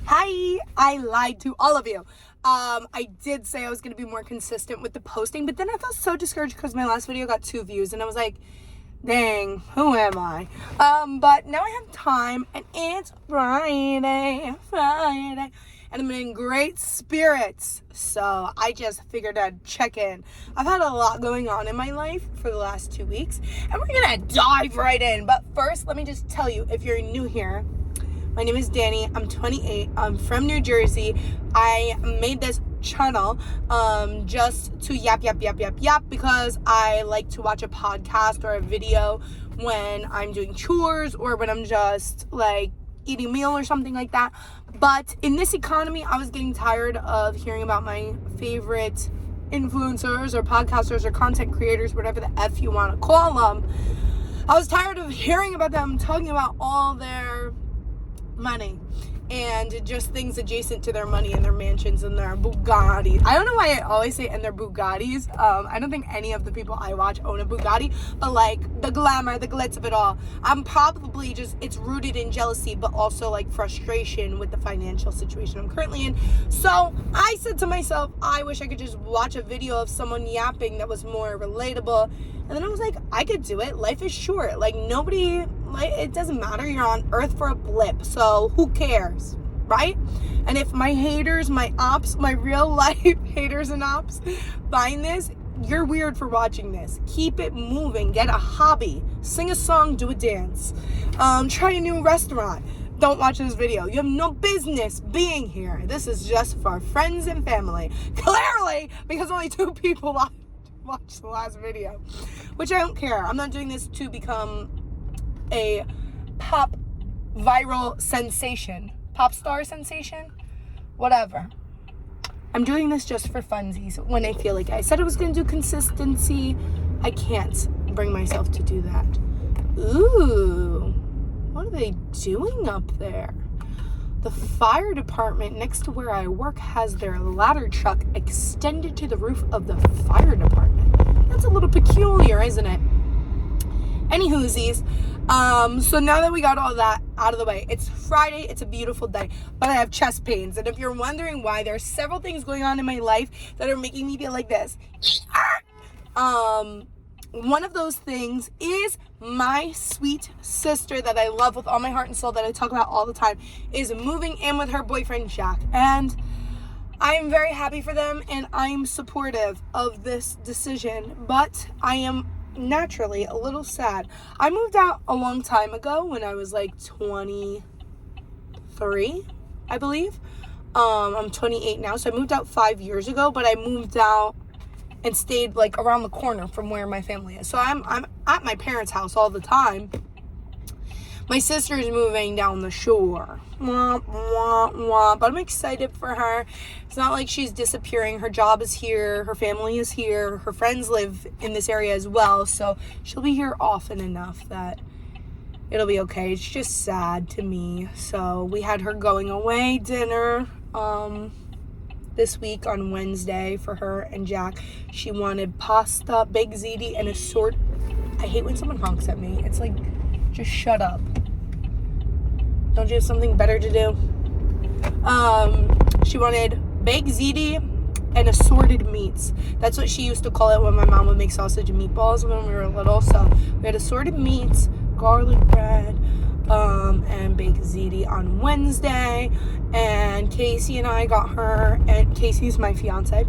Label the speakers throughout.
Speaker 1: Hi, I lied to all of you. I did say I was going to be more consistent with the posting, but then I felt so discouraged because my last video got 2 views, and I was like, dang, who am I? But now I have time, and it's Friday, and I'm in great spirits, so I just figured I'd check in. I've had a lot going on in my life for the last 2 weeks, and we're gonna dive right in. But first, let me just tell you, if you're new here, my name is Dani. I'm 28. I'm from New Jersey. I made this channel just to yap because I like to watch a podcast or a video when I'm doing chores or when I'm just like eating a meal or something like that. But in this economy, I was getting tired of hearing about my favorite influencers or podcasters or content creators, whatever the F you want to call them. I was tired of hearing about them talking about all their money and just things adjacent to their money and their mansions and their Bugattis. I don't know why I always say and their Bugattis. I don't think any of the people I watch own a Bugatti, but like the glamour, the glitz of it all. I'm probably just, it's rooted in jealousy, but also like frustration with the financial situation I'm currently in. So I said to myself, I wish I could just watch a video of someone yapping that was more relatable. And then I was like, I could do it. Life is short. Like nobody, like it doesn't matter. You're on earth for a blip. So who cares, right? And if my haters, my ops, my real life haters and ops find this, you're weird for watching this. Keep it moving. Get a hobby. Sing a song, do a dance. Try a new restaurant. Don't watch this video. You have no business being here. This is just for friends and family. Clearly, because only 2 people watch the last video, which I don't care. I'm not doing this to become a pop viral sensation, pop star sensation, whatever. I'm doing this just for funsies when I feel like I said I was going to do consistency. I can't bring myself to do that. Ooh, what are they doing up there? The fire department next to where I work has their ladder truck extended to the roof of the fire department. That's a little peculiar, isn't it? Anywhoosies, so now that we got all that out of the way, it's Friday, it's a beautiful day, but I have chest pains. And if you're wondering why, there are several things going on in my life that are making me feel like this. One of those things is my sweet sister that I love with all my heart and soul, that I talk about all the time, is moving in with her boyfriend Jack, and I am very happy for them and I'm supportive of this decision, but I am naturally a little sad. I moved out a long time ago when I was like 23, I believe. I'm 28 now, so I moved out 5 years ago, but I moved out and stayed like around the corner from where my family is. So I'm at my parents' house all the time. My sister is moving down the shore. But I'm excited for her. It's not like she's disappearing. Her job is here. Her family is here. Her friends live in this area as well. So she'll be here often enough that it'll be okay. It's just sad to me. So we had her going away dinner this week on Wednesday for her and Jack. She wanted pasta, baked ziti, and I hate when someone honks at me. It's like, just shut up. Don't you have something better to do? She wanted baked ziti and assorted meats. That's what she used to call it when my mom would make sausage and meatballs when we were little. So we had assorted meats, garlic bread, and baked ziti on Wednesday. And Casey and I got her, and Casey's my fiance.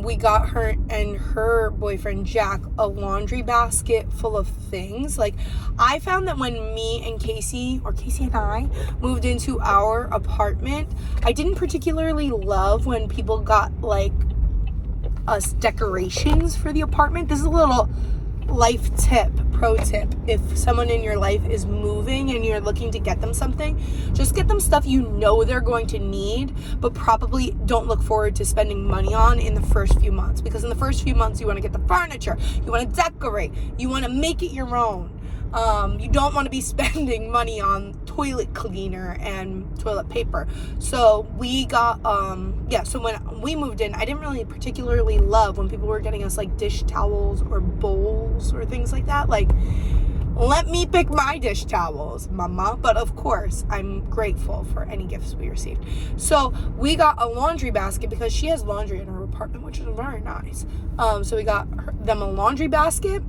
Speaker 1: We got her and her boyfriend Jack a laundry basket full of things. Like, I found that when me and Casey and I moved into our apartment, I didn't particularly love when people got like us decorations for the apartment. This is a little pro tip. If someone in your life is moving and you're looking to get them something, just get them stuff you know they're going to need, but probably don't look forward to spending money on in the first few months. Because in the first few months, you want to get the furniture, you want to decorate, you want to make it your own. You don't want to be spending money on toilet cleaner and toilet paper. So we got, so when we moved in, I didn't really particularly love when people were getting us like dish towels or bowls or things like that. Like, let me pick my dish towels, mama. But of course, I'm grateful for any gifts we received. So we got a laundry basket because she has laundry in her apartment, which is very nice. So we got them a laundry basket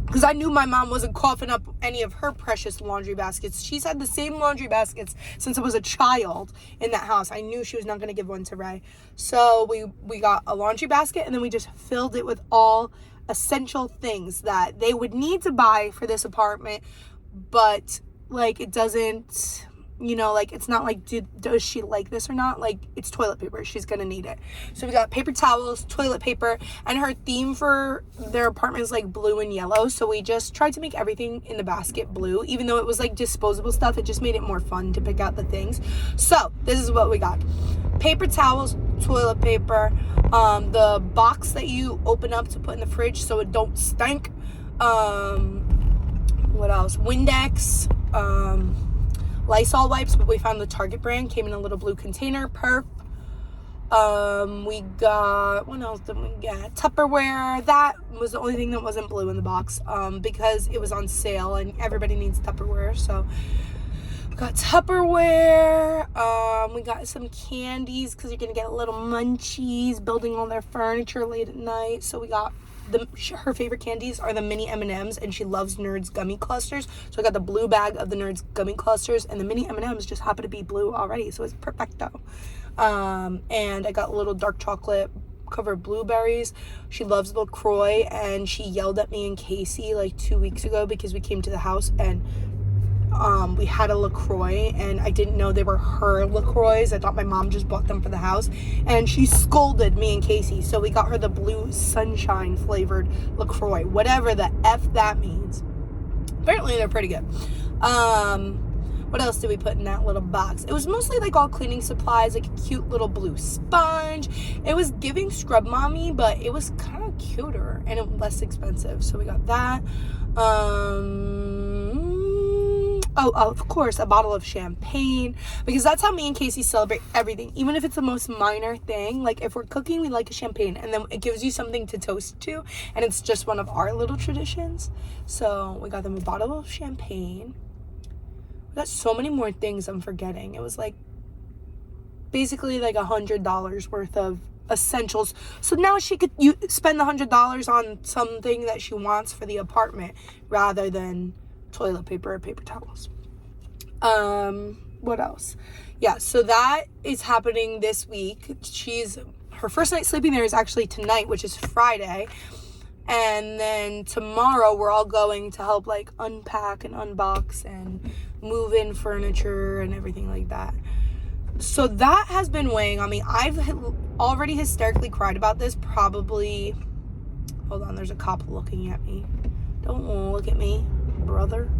Speaker 1: because I knew my mom wasn't coughing up any of her precious laundry baskets. She's had the same laundry baskets since I was a child in that house. I knew she was not going to give one to Ray. So we got a laundry basket, and then we just filled it with all essential things that they would need to buy for this apartment, but like it doesn't, like it's not like does she like this or not. Like, it's toilet paper, she's gonna need it. So we got paper towels, toilet paper, and her theme for their apartment is like blue and yellow, so we just tried to make everything in the basket blue. Even though it was like disposable stuff, it just made it more fun to pick out the things. So this is what we got: paper towels, toilet paper, the box that you open up to put in the fridge so it don't stink, what else, Windex, Lysol wipes, but we found the Target brand, came in a little blue container, perf. We got, what else did we get? Tupperware. That was the only thing that wasn't blue in the box, because it was on sale and everybody needs Tupperware. So we got Tupperware. We got some candies because you're gonna get a little munchies building all their furniture late at night. So we got her favorite candies are the mini M&Ms, and she loves Nerds gummy clusters. So I got the blue bag of the Nerds gummy clusters, and the mini M&Ms just happen to be blue already, so it's perfecto. And I got a little dark chocolate covered blueberries. She loves LaCroix, and she yelled at me and Casey like 2 weeks ago because we came to the house and we had a LaCroix, and I didn't know they were her LaCroix. I thought my mom just bought them for the house, and she scolded me and Casey. So we got her the blue sunshine flavored LaCroix, whatever the F that means. Apparently they're pretty good. What else did we put in that little box? It was mostly like all cleaning supplies, like a cute little blue sponge. It was giving scrub mommy, but it was kind of cuter and less expensive. So we got that. Oh, of course, a bottle of champagne, because that's how me and Casey celebrate everything, even if it's the most minor thing. Like, if we're cooking, we like a champagne, and then it gives you something to toast to, and it's just one of our little traditions. So we got them a bottle of champagne. We got so many more things I'm forgetting. It was like basically like $100 worth of essentials. So now she could spend the $100 on something that she wants for the apartment rather than toilet paper or paper towels. What else? Yeah, so that is happening this week. Her first night sleeping there is actually tonight, which is Friday. And then tomorrow we're all going to help like unpack and unbox and move in furniture and everything like that. So that has been weighing on me. I've already hysterically cried about this probably. Hold on, there's a cop looking at me. Don't look at me, brother.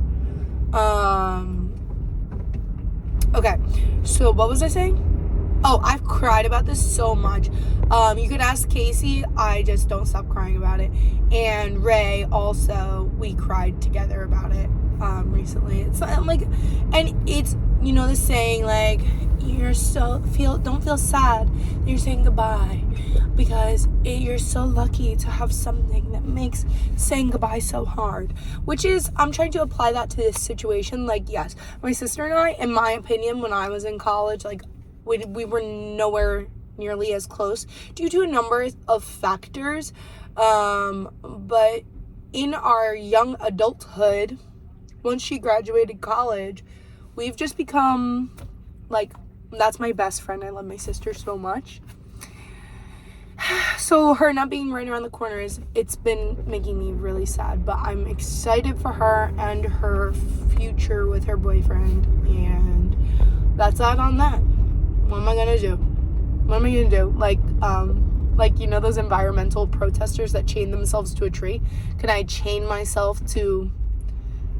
Speaker 1: Okay, so what was I saying? Oh, I've cried about this so much. You could ask Casey. I just don't stop crying about it. And Ray also, we cried together about it recently. It's like, and it's, the saying like, don't feel sad that you're saying goodbye, because you're so lucky to have something that makes saying goodbye so hard, which is, I'm trying to apply that to this situation. Like, yes, my sister and I, in my opinion, when I was in college, like, we were nowhere nearly as close due to a number of factors, but in our young adulthood, once she graduated college, we've just become like, that's my best friend. I love my sister so much. So her not being right around the corner it's been making me really sad, but I'm excited for her and her future with her boyfriend, and that's that on that. What am I gonna do? Like, those environmental protesters that chain themselves to a tree? Can I chain myself to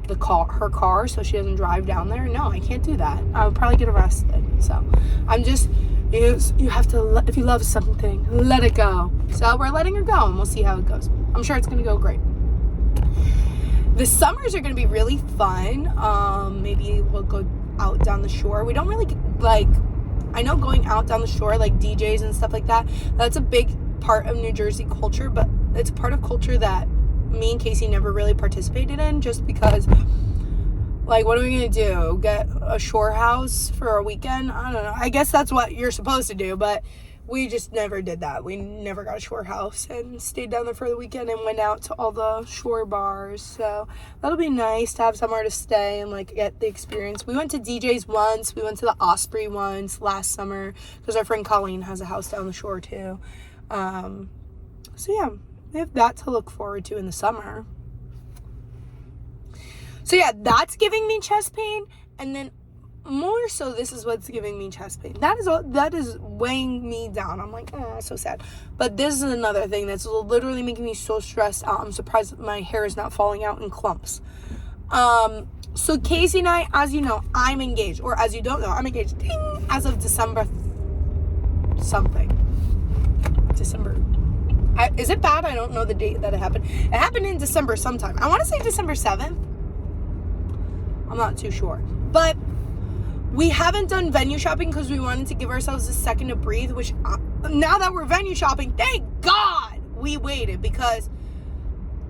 Speaker 1: her car so she doesn't drive down there? No, I can't do that. I would probably get arrested. So I'm just, you have to, if you love something, let it go. So we're letting her go, and we'll see how it goes. I'm sure it's gonna go great. The summers are gonna be really fun. Maybe we'll go out down the shore. We don't really I know going out down the shore, like DJs and stuff like that, that's a big part of New Jersey culture, but it's part of culture that me and Casey never really participated in, just because, like, what are we gonna do? Get a shore house for a weekend? I don't know. I guess that's what you're supposed to do, but we just never did that. We never got a shore house and stayed down there for the weekend and went out to all the shore bars. So that'll be nice to have somewhere to stay and, like, get the experience. We went to DJ's once. We went to the Osprey once last summer because our friend Colleen has a house down the shore too. So yeah, we have that to look forward to in the summer. So yeah, that's giving me chest pain. And then more so, this is what's giving me chest pain. That is weighing me down. I'm like, oh, so sad. But this is another thing that's literally making me so stressed out. I'm surprised my hair is not falling out in clumps. So Casey and I, as you know, I'm engaged. Or as you don't know, I'm engaged. Ding! As of December something. December. Is it bad? I don't know the date that it happened. It happened in December sometime. I want to say December 7th. I'm not too sure. But we haven't done venue shopping because we wanted to give ourselves a second to breathe, which now that we're venue shopping, thank God we waited, because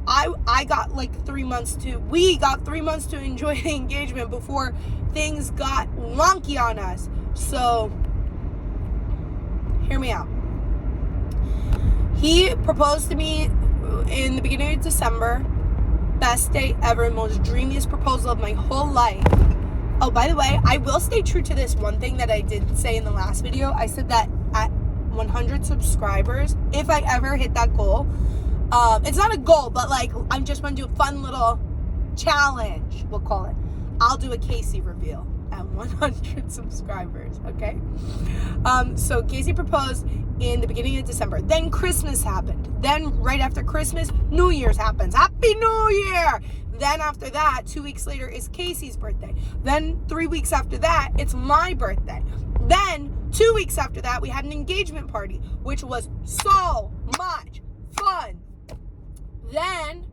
Speaker 1: we got 3 months to enjoy the engagement before things got wonky on us. So hear me out. He proposed to me in the beginning of December. Best day ever, most dreamiest proposal of my whole life. Oh, by the way, I will stay true to this one thing that I did say in the last video. I said that at 100 subscribers, if I ever hit that goal, it's not a goal, but like, I just want to do a fun little challenge, we'll call it. I'll do a Casey reveal at 100 subscribers, okay? So Casey proposed in the beginning of December. Then Christmas happened. Then right after Christmas, New Year's happens. Happy New Year! Then after that, 2 weeks later is Casey's birthday. Then 3 weeks after that, it's my birthday. Then 2 weeks after that, we had an engagement party, which was so much fun. Then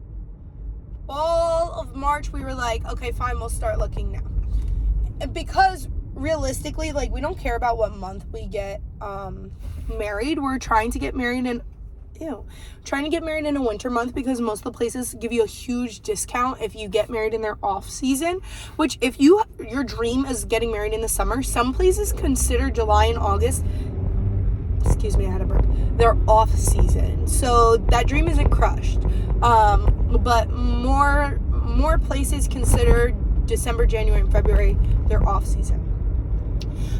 Speaker 1: all of March, we were like, okay, fine, we'll start looking now. Because realistically, like, we don't care about what month we get married. We're trying to get married in a winter month, because most of the places give you a huge discount if you get married in their off season, which if your dream is getting married in the summer, some places consider July and August, excuse me, I had a burp, their off season. So that dream isn't crushed. But more places consider December, January, and February their off season.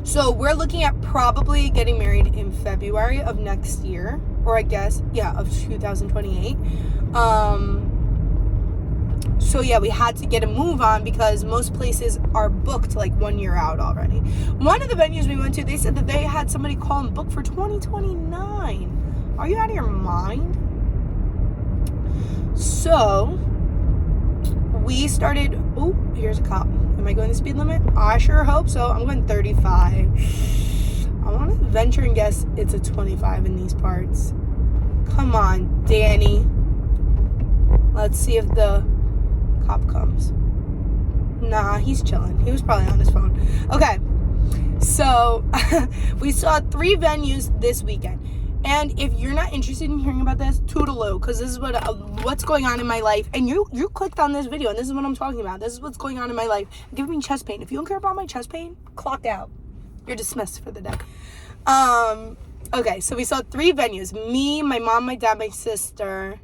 Speaker 1: So we're looking at probably getting married in February of next year, or I guess, yeah, of 2028. So yeah, we had to get a move on because most places are booked like 1 year out already. One of the venues we went to, they said that they had somebody call and book for 2029. Are you out of your mind? So we started, oh, here's a cop. Am I going the speed limit? I sure hope so. I'm going 35. I want to venture and guess it's a 25 in these parts. Come on, Danny. Let's see if the cop comes. Nah, he's chilling. He was probably on his phone. Okay, so we saw 3 venues this weekend. And if you're not interested in hearing about this, toodaloo, because this is what's going on in my life. And you clicked on this video, and this is what I'm talking about. This is what's going on in my life. Giving me chest pain. If you don't care about my chest pain, clock out. You're dismissed for the day. Okay, so we saw 3 venues. Me, my mom, my dad, my sister,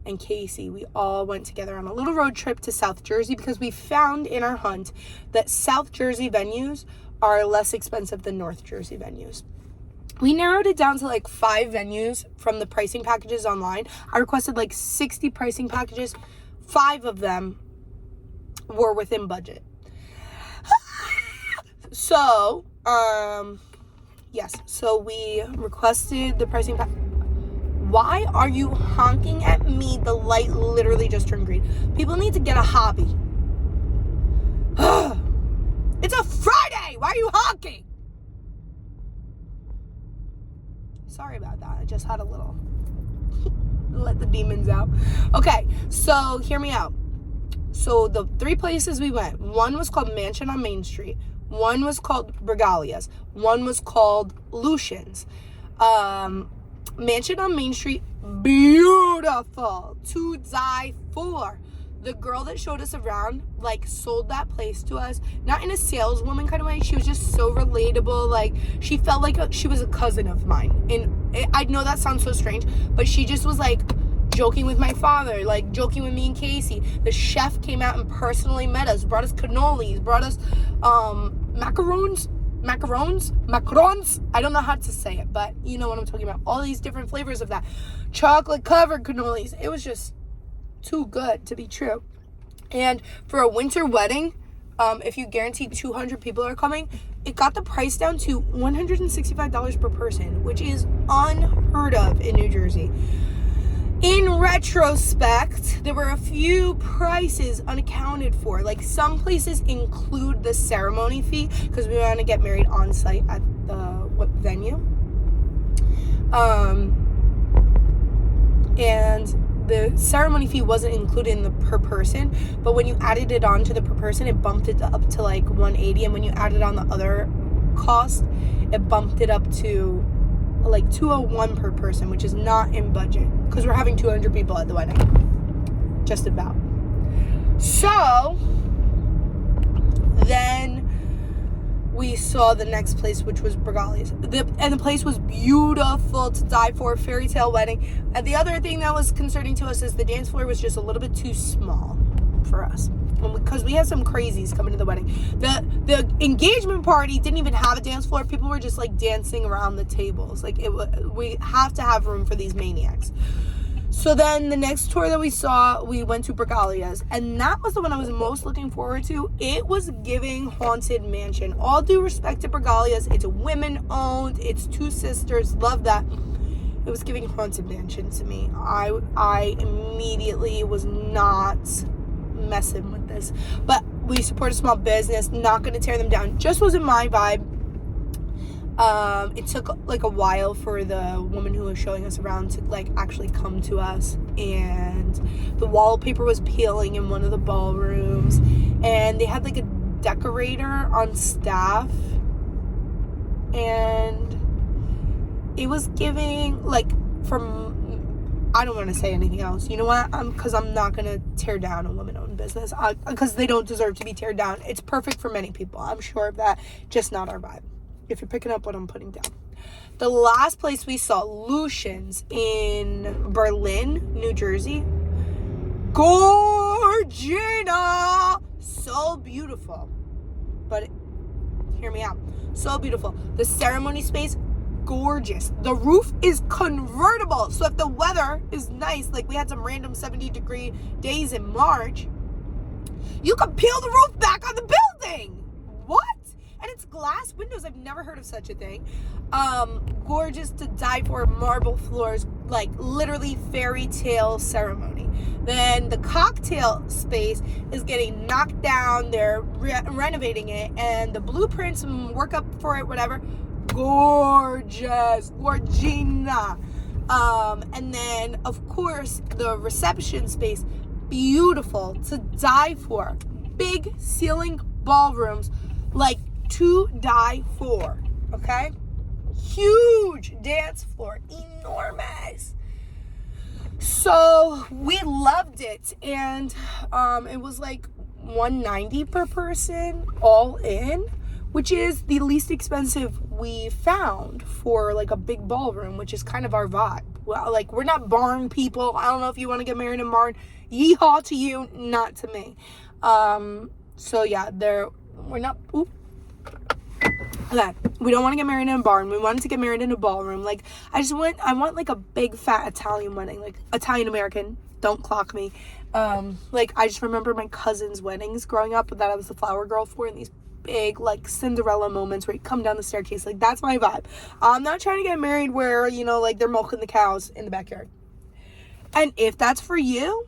Speaker 1: and Casey. We all went together on a little road trip to South Jersey because we found in our hunt that South Jersey venues are less expensive than North Jersey venues. We narrowed it down to like 5 venues from the pricing packages online. I requested like 60 pricing packages. 5 of them were within budget. So, yes. So we requested the pricing pack. Why are you honking at me? The light literally just turned green. People need to get a hobby. It's a Friday. Why are you honking? Sorry about that. I just had a little let the demons out. Okay, so hear me out. So the 3 places we went, one was called Mansion on Main Street, one was called Regalia's, one was called Lucian's. Mansion on Main Street beautiful to die for. The girl that showed us around, like, sold that place to us, not in a saleswoman kind of way. She was just so relatable. Like, she felt like she was a cousin of mine. And I know that sounds so strange, but she just was, like, joking with my father, like, joking with me and Casey. The chef came out and personally met us, brought us cannolis, brought us macarons. I don't know how to say it, but you know what I'm talking about. All these different flavors of that. Chocolate covered cannolis. It was just too good to be true. And for a winter wedding, if you guarantee 200 people are coming, it got the price down to $165 per person, which is unheard of in New Jersey. In retrospect, there were a few prices unaccounted for. Like, some places include the ceremony fee because we want to get married on site at the venue. And the ceremony fee wasn't included in the per person, but when you added it on to the per person, it bumped it up to like $180, and when you added on the other cost, it bumped it up to like $201 per person, which is not in budget because we're having 200 people at the wedding, just about. So then we saw the next place, which was Bergalia's. And the place was beautiful to die for, fairy tale wedding. And the other thing that was concerning to us is the dance floor was just a little bit too small for us. Because we had some crazies coming to the wedding. The engagement party didn't even have a dance floor. People were just like dancing around the tables. Like, we have to have room for these maniacs. So then the next tour that we saw, we went to Bergalia's, and that was the one I was most looking forward to. It was giving Haunted Mansion. All due respect to Bergalia's, it's women owned, it's two sisters, love that. It was giving Haunted Mansion to me. I immediately was not messing with this, but we support a small business, not going to tear them down. Just wasn't my vibe. It took like a while for the woman who was showing us around to like actually come to us, and the wallpaper was peeling in one of the ballrooms, and they had like a decorator on staff, and it was giving like, from, I don't want to say anything else, you know what, because I'm not going to tear down a woman-owned business, because they don't deserve to be teared down. It's perfect for many people, I'm sure of that, just not our vibe, if you're picking up what I'm putting down. The last place we saw, Lucian's in Berlin, New Jersey. Gorgina! So beautiful. But hear me out. So beautiful. The ceremony space, gorgeous. The roof is convertible. So if the weather is nice, like we had some random 70-degree days in March, you can peel the roof back on the building. What? And it's glass windows. I've never heard of such a thing. Gorgeous to die for, marble floors, like literally fairy tale ceremony. Then the cocktail space is getting knocked down. They're renovating it, and the blueprints and work up for it, whatever. Gorgeous, Gorgina. And then of course the reception space, beautiful to die for. Big ceiling ballrooms, like to die for, okay? Huge dance floor, enormous. So we loved it, and it was like $190 per person all in, which is the least expensive we found for like a big ballroom, which is kind of our vibe. Well, like, we're not barn people. I don't know if you want to get married in a barn. Yeehaw to you, not to me. So yeah, we're not. Oop. Okay, we don't want to get married in a barn. We wanted to get married in a ballroom. Like, I want like a big fat Italian wedding, like Italian American. Don't clock me. Like, I just remember my cousin's weddings growing up that I was the flower girl for, and these big like Cinderella moments where you come down the staircase. Like, that's my vibe. I'm not trying to get married where, you know, like they're milking the cows in the backyard. And if that's for you,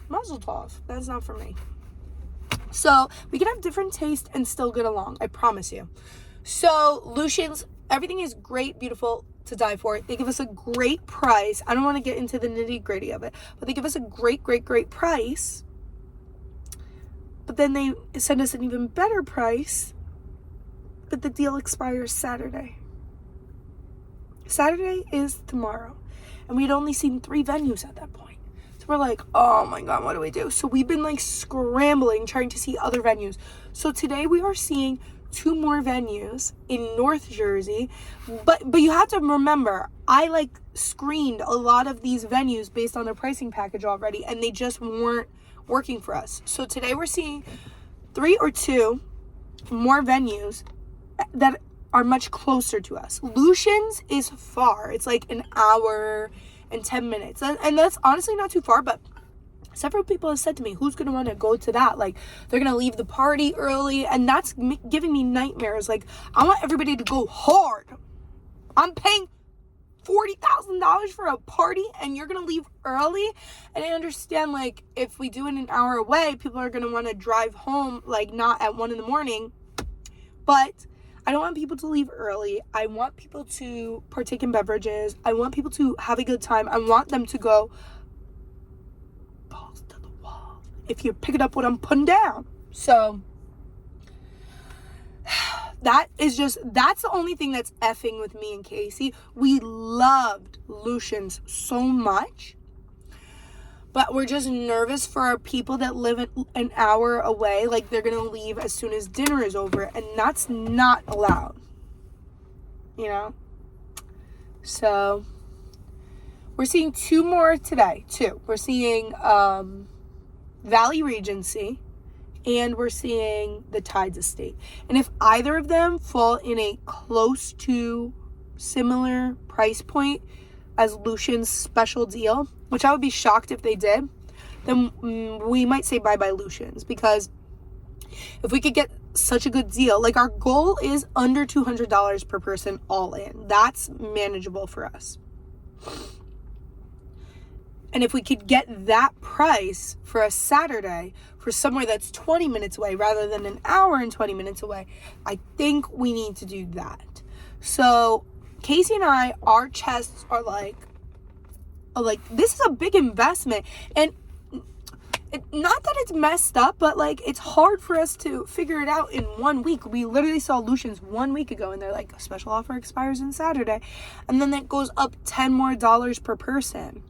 Speaker 1: mazel tov. That's not for me. So we can have different taste and still get along, I promise you. So Lucian's, everything is great, beautiful to die for. They give us a great price. I don't want to get into the nitty gritty of it, but they give us a great price. But then they send us an even better price, but the deal expires Saturday. Saturday is tomorrow. And we'd only seen 3 venues at that point. So we're like, oh my God, what do we do? So we've been like scrambling, trying to see other venues. So today we are seeing 2 more venues in North Jersey. But you have to remember, I like screened a lot of these venues based on their pricing package already, and they just weren't working for us. So today we're seeing 3 or 2 more venues that are much closer to us. Lucian's is far. It's like an hour and 10 minutes. And that's honestly not too far, but several people have said to me, who's going to want to go to that? Like, they're going to leave the party early, and that's giving me nightmares. Like, I want everybody to go hard. I'm paying $40,000 for a party, and you're going to leave early? And I understand, like, if we do it an hour away, people are going to want to drive home, like, not at 1 a.m. But I don't want people to leave early. I want people to partake in beverages. I want people to have a good time. I want them to go balls to the wall, if you're picking up what I'm putting down. So that's the only thing that's effing with me and Casey. We loved Lucian's so much, but we're just nervous for our people that live an hour away. Like, they're going to leave as soon as dinner is over, and that's not allowed, you know? So we're seeing 2 more today, 2. We're seeing Valley Regency, and we're seeing the Tides Estate. And if either of them fall in a close to similar price point as Lucian's special deal, which I would be shocked if they did, then we might say bye-bye Lucian's. Because if we could get such a good deal, like, our goal is under $200 per person all in. That's manageable for us. And if we could get that price for a Saturday for somewhere that's 20 minutes away rather than an hour and 20 minutes away, I think we need to do that. So Casey and I, our chests are like, this is a big investment. And not that it's messed up, but like, it's hard for us to figure it out in 1 week. We literally saw Lucian's 1 week ago, and they're like, a special offer expires on Saturday. And then that goes up $10 more per person.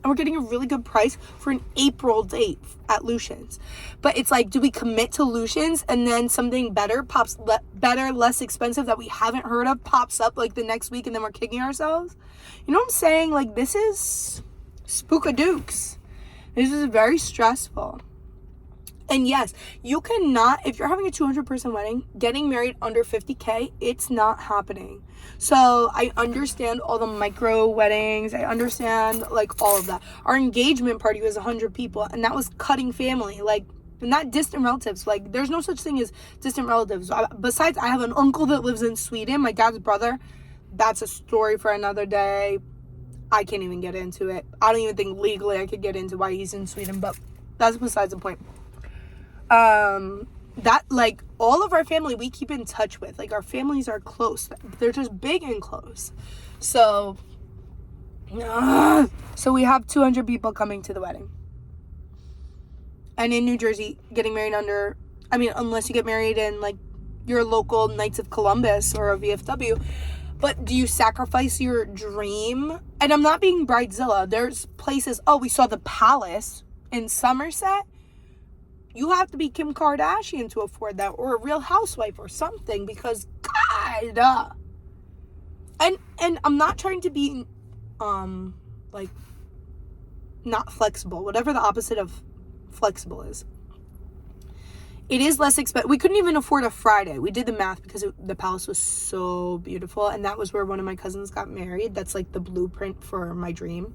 Speaker 1: And we're getting a really good price for an April date at Lucian's. But it's like, do we commit to Lucian's and then something better pops, better, less expensive that we haven't heard of pops up like the next week, and then we're kicking ourselves? You know what I'm saying? Like, this is spookadooks. This is very stressful. And yes, you cannot, if you're having a 200-person wedding, getting married under $50K, it's not happening. So I understand all the micro weddings. I understand, like, all of that. Our engagement party was 100 people, and that was cutting family. Like, not distant relatives. Like, there's no such thing as distant relatives. Besides, I have an uncle that lives in Sweden, my dad's brother. That's a story for another day. I can't even get into it. I don't even think legally I could get into why he's in Sweden, but that's besides the point. That, like, all of our family we keep in touch with. Like, our families are close. They're just big and close. So we have 200 people coming to the wedding. And in New Jersey, getting married under, I mean, unless you get married in, like, your local Knights of Columbus or a VFW, but do you sacrifice your dream? And I'm not being bridezilla. There's places, we saw the Palace in Somerset. You have to be Kim Kardashian to afford that, or a Real Housewife or something, because God. And I'm not trying to be, like, not flexible, whatever the opposite of flexible is. It is less expensive. We couldn't even afford a Friday. We did the math because the Palace was so beautiful, and that was where one of my cousins got married. That's like the blueprint for my dream.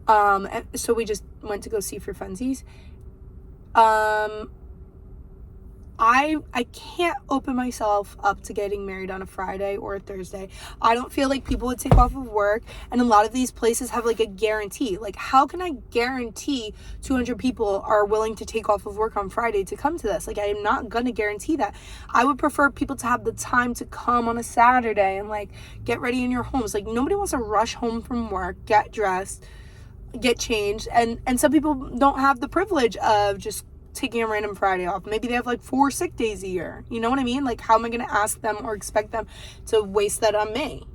Speaker 1: And so we just went to go see for funsies. I can't open myself up to getting married on a Friday or a Thursday. I don't feel like people would take off of work, and a lot of these places have like a guarantee. Like, how can I guarantee 200 people are willing to take off of work on Friday to come to this? Like, I am not gonna guarantee that. I would prefer people to have the time to come on a Saturday and, like, get ready in your homes. Like, nobody wants to rush home from work, get dressed, get changed, and some people don't have the privilege of just taking a random Friday off. Maybe they have like 4 sick days a year. You know what I mean? Like, how am I going to ask them or expect them to waste that on me?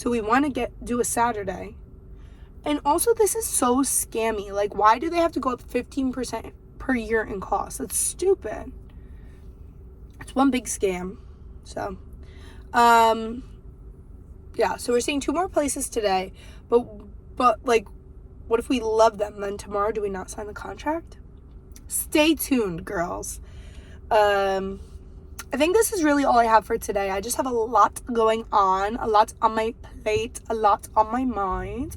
Speaker 1: So we want to do a Saturday. And also, this is so scammy. Like, why do they have to go up 15% per year in cost? That's stupid. It's one big scam. So, yeah. So we're seeing 2 more places today. But like, what if we love them? Then tomorrow, do we not sign the contract? Stay tuned, girls. I think this is really all I have for today. I just have a lot going on, a lot on my plate, a lot on my mind.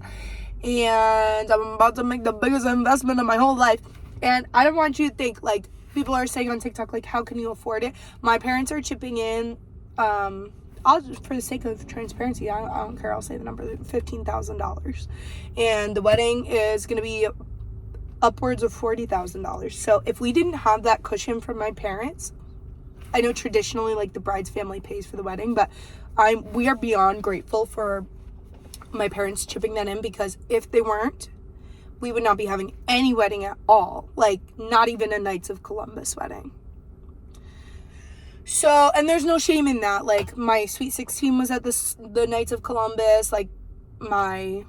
Speaker 1: And I'm about to make the biggest investment of my whole life. And I don't want you to think, like, people are saying on TikTok, like, how can you afford it? My parents are chipping in, I'll just, for the sake of transparency, I don't care, I'll say the number, $15,000. And the wedding is going to be upwards of $40,000. So if we didn't have that cushion from my parents, I know traditionally, like, the bride's family pays for the wedding, but we are beyond grateful for my parents chipping that in, because if they weren't, we would not be having any wedding at all. Like, not even a Knights of Columbus wedding. So, and there's no shame in that. Like, my Sweet 16 was at the Knights of Columbus. Like, my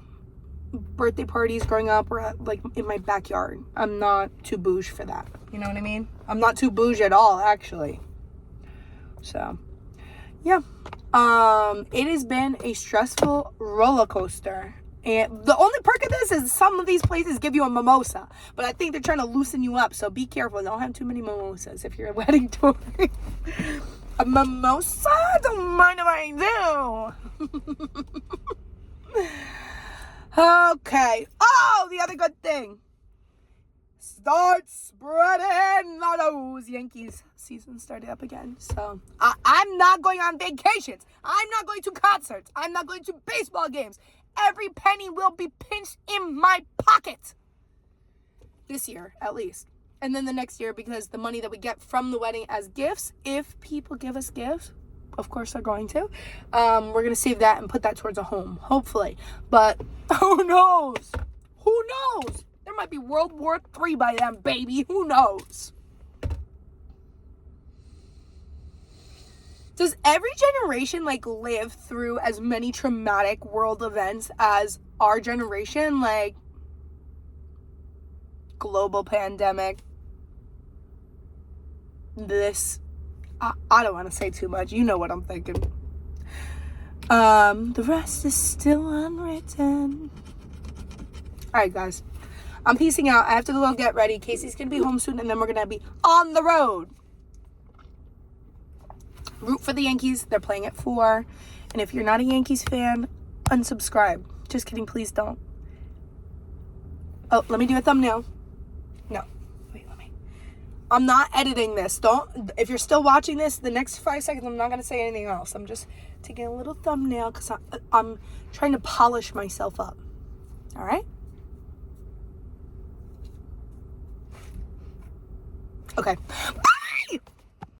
Speaker 1: birthday parties growing up were at, like, in my backyard. I'm not too bouge for that. You know what I mean? I'm not too bouge at all, actually. So, yeah. It has been a stressful roller coaster. And the only perk of this is some of these places give you a mimosa. But I think they're trying to loosen you up. So be careful. Don't have too many mimosas if you're wedding touring. A mimosa? Don't mind if I do. Okay. Oh, the other good thing. Start spreading the news. Yankees season started up again. So I'm not going on vacations. I'm not going to concerts. I'm not going to baseball games. Every penny will be pinched in my pocket. This year, at least. And then the next year, because the money that we get from the wedding as gifts, if people give us gifts, of course they're going to, we're going to save that and put that towards a home, hopefully. But who knows? Who knows? There might be World War III by then, baby. Who knows? Does every generation, like, live through as many traumatic world events as our generation? Like, global pandemic. This, I don't want to say too much. You know what I'm thinking. The rest is still unwritten. All right, guys. I'm peacing out. I have to go get ready. Casey's going to be home soon, and then we're going to be on the road. Root for the Yankees. They're playing at 4. And if you're not a Yankees fan, unsubscribe. Just kidding. Please don't. Oh, let me do a thumbnail. No. Wait, let me. I'm not editing this. If you're still watching this, the next 5 seconds, I'm not going to say anything else. I'm just taking a little thumbnail because I'm trying to polish myself up. All right? Okay.